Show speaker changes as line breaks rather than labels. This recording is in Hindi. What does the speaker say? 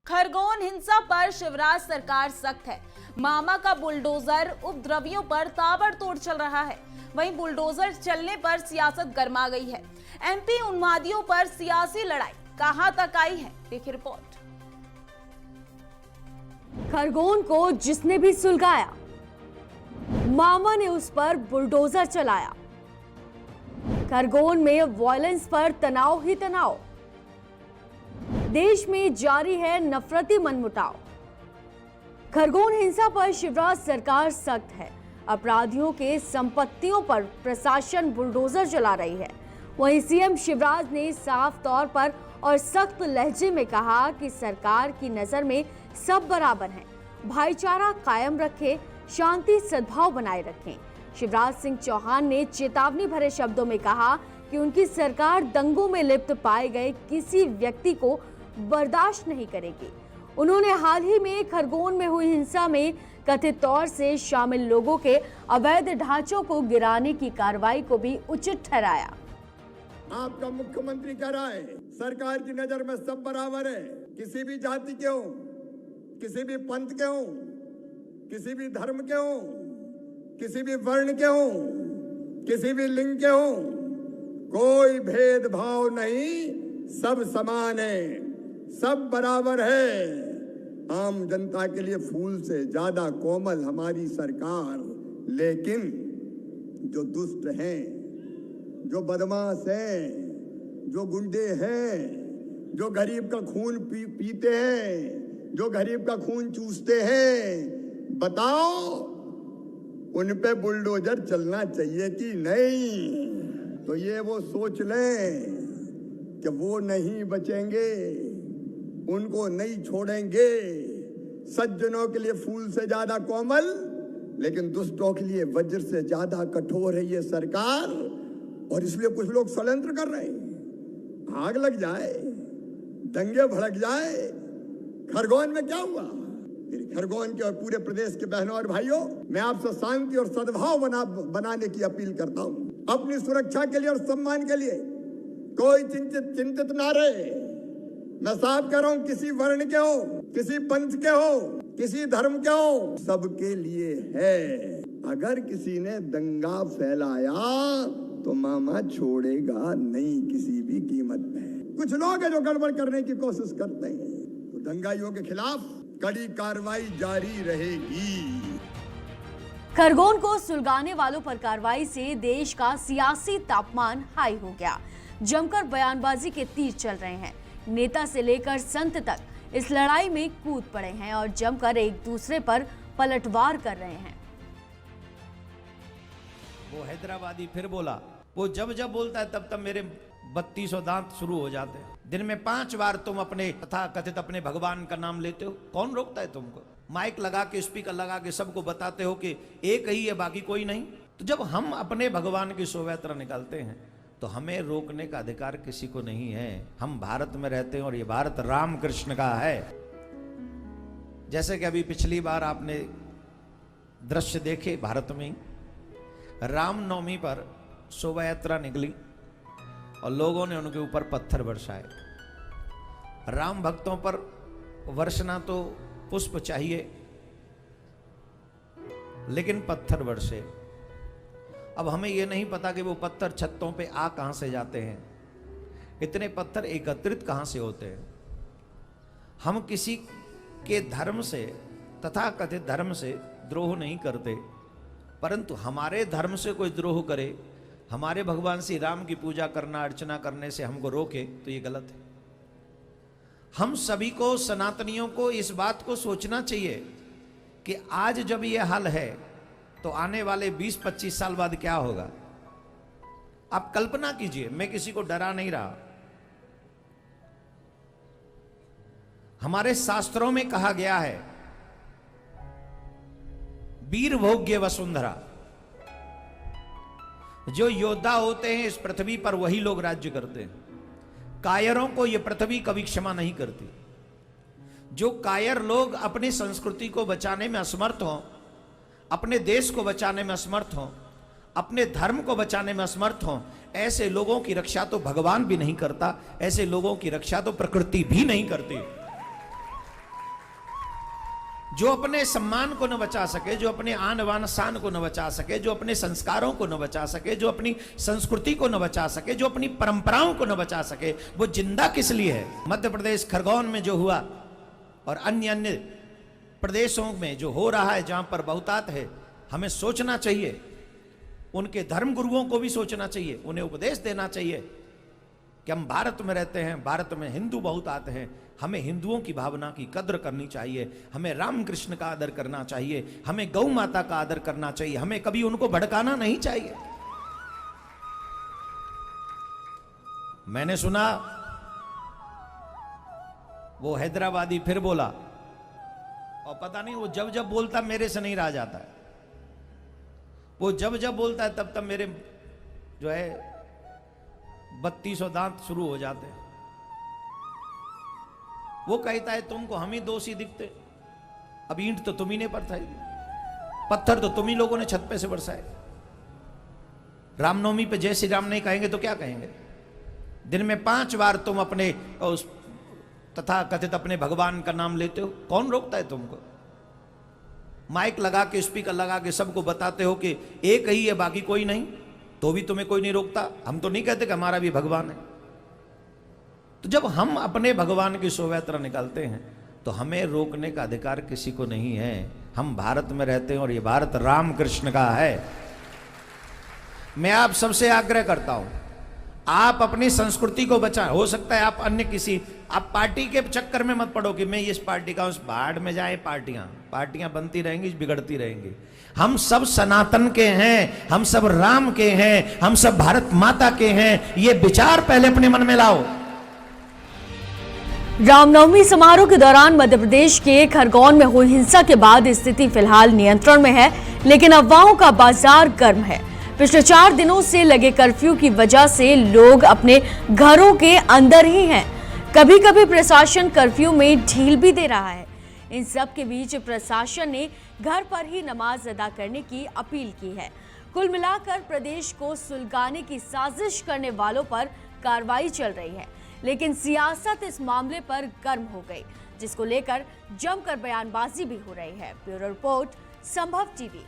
खरगोन हिंसा पर शिवराज सरकार सख्त है। मामा का बुलडोजर उपद्रवियों पर ताबड़तोड़ चल रहा है। वहीं बुलडोजर चलने पर सियासत गर्मा गई है। एमपी उन्मादियों पर सियासी लड़ाई कहां तक आई है, देखिए रिपोर्ट।
खरगोन को जिसने भी सुलगाया, मामा ने उस पर बुलडोजर चलाया। खरगोन में वायलेंस पर तनाव ही तनाव। देश में जारी है नफरती मनमुटाव। खरगोन हिंसा पर शिवराज सरकार सख्त है। अपराधियों के संपत्तियों पर प्रशासन बुलडोजर चला रही है। वहीं सीएम शिवराज ने साफ तौर पर और सख्त लहजे में कहा कि सरकार की नजर में सब बराबर हैं। भाईचारा कायम रखें, शांति सद्भाव बनाए रखें। शिवराज सिंह चौहान ने चेतावनी भरे शब्दों में कहा कि उनकी सरकार दंगों में लिप्त पाए गए किसी व्यक्ति को बर्दाश्त नहीं करेगी। उन्होंने हाल ही में खरगोन में हुई हिंसा में कथित तौर से शामिल लोगों के अवैध ढांचों को गिराने की कार्रवाई को भी उचित ठहराया।
आपका मुख्यमंत्री कह रहा है सरकार की नजर में सब बराबर है। किसी भी जाति के हो, किसी भी पंथ के हो, किसी भी धर्म के हो, किसी भी वर्ण के हो, किसी भी लिंग के हो, कोई भेदभाव नहीं, सब समान है, सब बराबर है। आम जनता के लिए फूल से ज्यादा कोमल हमारी सरकार। लेकिन जो दुष्ट हैं, जो बदमाश हैं, जो गुंडे हैं, जो गरीब का खून पीते हैं, जो गरीब का खून चूसते हैं, बताओ उन पे बुलडोजर चलना चाहिए कि नहीं? तो ये वो सोच लें कि वो नहीं बचेंगे, उनको नहीं छोड़ेंगे। सज्जनों के लिए फूल से ज्यादा कोमल, लेकिन दुष्टों के लिए वज्र से ज्यादा कठोर है ये सरकार। और इसलिए कुछ लोग षड्यंत्र कर रहे हैं। आग लग जाए, दंगे भड़क जाए। खरगोन में क्या हुआ? खरगोन के और पूरे प्रदेश के बहनों और भाइयों, मैं आपसे शांति और सद्भाव बनाने की अपील करता हूँ। अपनी सुरक्षा के लिए और सम्मान के लिए कोई चिंतित ना रहे। मैं साफ कह रहा हूँ, किसी वर्ण के हो, किसी पंथ के हो, किसी धर्म के हो, सबके लिए है। अगर किसी ने दंगा फैलाया तो मामा छोड़ेगा नहीं किसी भी कीमत पे। कुछ लोग हैं जो गड़बड़ करने की कोशिश करते हैं, तो दंगाइयों के खिलाफ कड़ी कार्रवाई जारी रहेगी।
खरगोन को सुलगाने वालों पर कार्रवाई से देश का सियासी तापमान हाई हो गया। जमकर बयानबाजी के तीर चल रहे हैं। नेता से लेकर संत तक इस लड़ाई में कूद पड़े हैं और जमकर एक दूसरे पर पलटवार कर रहे हैं।
वो हैदराबादी फिर बोला। वो जब जब बोलता है तब तब मेरे 3200 दांत शुरू हो जाते हैं। दिन में 5 बार तुम अपने तथा कथित अपने भगवान का नाम लेते हो। कौन रोकता है तुमको? माइक लगा के, स्पीकर लगा के सबको बताते हो कि एक ही है, बाकी कोई नहीं। तो जब हम अपने भगवान की शोभा यात्रा निकालते हैं तो हमें रोकने का अधिकार किसी को नहीं है। हम भारत में रहते हैं और ये भारत राम कृष्ण का है। जैसे कि अभी पिछली बार आपने दृश्य देखे, भारत में रामनवमी पर शोभा यात्रा निकली और लोगों ने उनके ऊपर पत्थर बरसाए। राम भक्तों पर वर्षना तो पुष्प चाहिए, लेकिन पत्थर बरसे। अब हमें यह नहीं पता कि वो पत्थर छत्तों पे आ कहां से जाते हैं, इतने पत्थर एकत्रित कहां से होते हैं। हम किसी के धर्म से, तथा कथित धर्म से द्रोह नहीं करते, परंतु हमारे धर्म से कोई द्रोह करे, हमारे भगवान श्री राम की पूजा करना, अर्चना करने से हमको रोके, तो ये गलत है। हम सभी को, सनातनियों को इस बात को सोचना चाहिए कि आज जब ये हाल है तो आने वाले 20-25 साल बाद क्या होगा। आप कल्पना कीजिए। मैं किसी को डरा नहीं रहा। हमारे शास्त्रों में कहा गया है, वीर भोग्य वसुंधरा। जो योद्धा होते हैं इस पृथ्वी पर वही लोग राज्य करते हैं। कायरों को यह पृथ्वी कभी क्षमा नहीं करती। जो कायर लोग अपनी संस्कृति को बचाने में असमर्थ हों, अपने देश को बचाने में असमर्थ हों, अपने धर्म को बचाने में असमर्थ हों, ऐसे लोगों की रक्षा तो भगवान भी नहीं करता, ऐसे लोगों की रक्षा तो प्रकृति भी नहीं करती। जो अपने सम्मान को न बचा सके, जो अपने आन बान शान को न बचा सके, जो अपने संस्कारों को न बचा सके, जो अपनी संस्कृति को न बचा सके, जो अपनी परंपराओं को न बचा सके, वो जिंदा किस लिए है? मध्य प्रदेश खरगोन में जो हुआ और अन्य अन्य प्रदेशों में जो हो रहा है, जहां पर बहुतात है, हमें सोचना चाहिए, उनके धर्म गुरुओं को भी सोचना चाहिए, उन्हें उपदेश देना चाहिए कि हम भारत में रहते हैं, भारत में हिंदू बहुत आते हैं, हमें हिंदुओं की भावना की कद्र करनी चाहिए, हमें राम कृष्ण का आदर करना चाहिए, हमें गौ माता का आदर करना चाहिए, हमें कभी उनको भड़काना नहीं चाहिए। मैंने सुना वो हैदराबादी फिर बोला, और पता नहीं वो जब जब बोलता मेरे से नहीं रहा जाता है, वो जब जब बोलता है तब तब मेरे जो है 3200 दांत शुरू हो जाते हैं। वो कहता है तुमको हम ही दोषी दिखते, अब ईंट तो तुम ही ने बरसाई, पत्थर तो तुम ही लोगों ने छत पे से बरसाए। रामनवमी पे जय श्री राम नहीं कहेंगे तो क्या कहेंगे? दिन में 5 बार तुम अपने उस तथा कथित अपने भगवान का नाम लेते हो, कौन रोकता है तुमको? माइक लगा के, स्पीकर लगा के सबको बताते हो कि एक ही है, बाकी कोई नहीं, तो भी तुम्हें कोई नहीं रोकता। हम तो नहीं कहते कि हमारा भी भगवान है। तो जब हम अपने भगवान की शोभा यात्रा निकालते हैं तो हमें रोकने का अधिकार किसी को नहीं है। हम भारत में रहते हैं और ये भारत राम कृष्ण का है। मैं आप सबसे आग्रह करता हूं, आप अपनी संस्कृति को बचाएं। हो सकता है आप अन्य किसी, आप पार्टी के चक्कर में मत पड़ो कि मैं इस पार्टी का, उस बाढ़ में जाए। पार्टियां बनती रहेंगी, बिगड़ती रहेंगी। हम सब सनातन के हैं, हम सब राम के हैं, हम सब भारत माता के हैं। ये विचार पहले अपने मन में लाओ।
रामनवमी समारोह के दौरान मध्य प्रदेश के खरगोन में हुई हिंसा के बाद स्थिति फिलहाल नियंत्रण में है, लेकिन अफवाहों का बाजार गर्म है। पिछले 4 दिनों से लगे कर्फ्यू की वजह से लोग अपने घरों के अंदर ही हैं। कभी कभी प्रशासन कर्फ्यू में ढील भी दे रहा है। इन सब के बीच प्रशासन ने घर पर ही नमाज अदा करने की अपील की है। कुल मिलाकर प्रदेश को सुलगाने की साजिश करने वालों पर कार्रवाई चल रही है, लेकिन सियासत इस मामले पर गर्म हो गई, जिसको लेकर जमकर बयानबाजी भी हो रही है। ब्यूरो रिपोर्ट, संभव टीवी।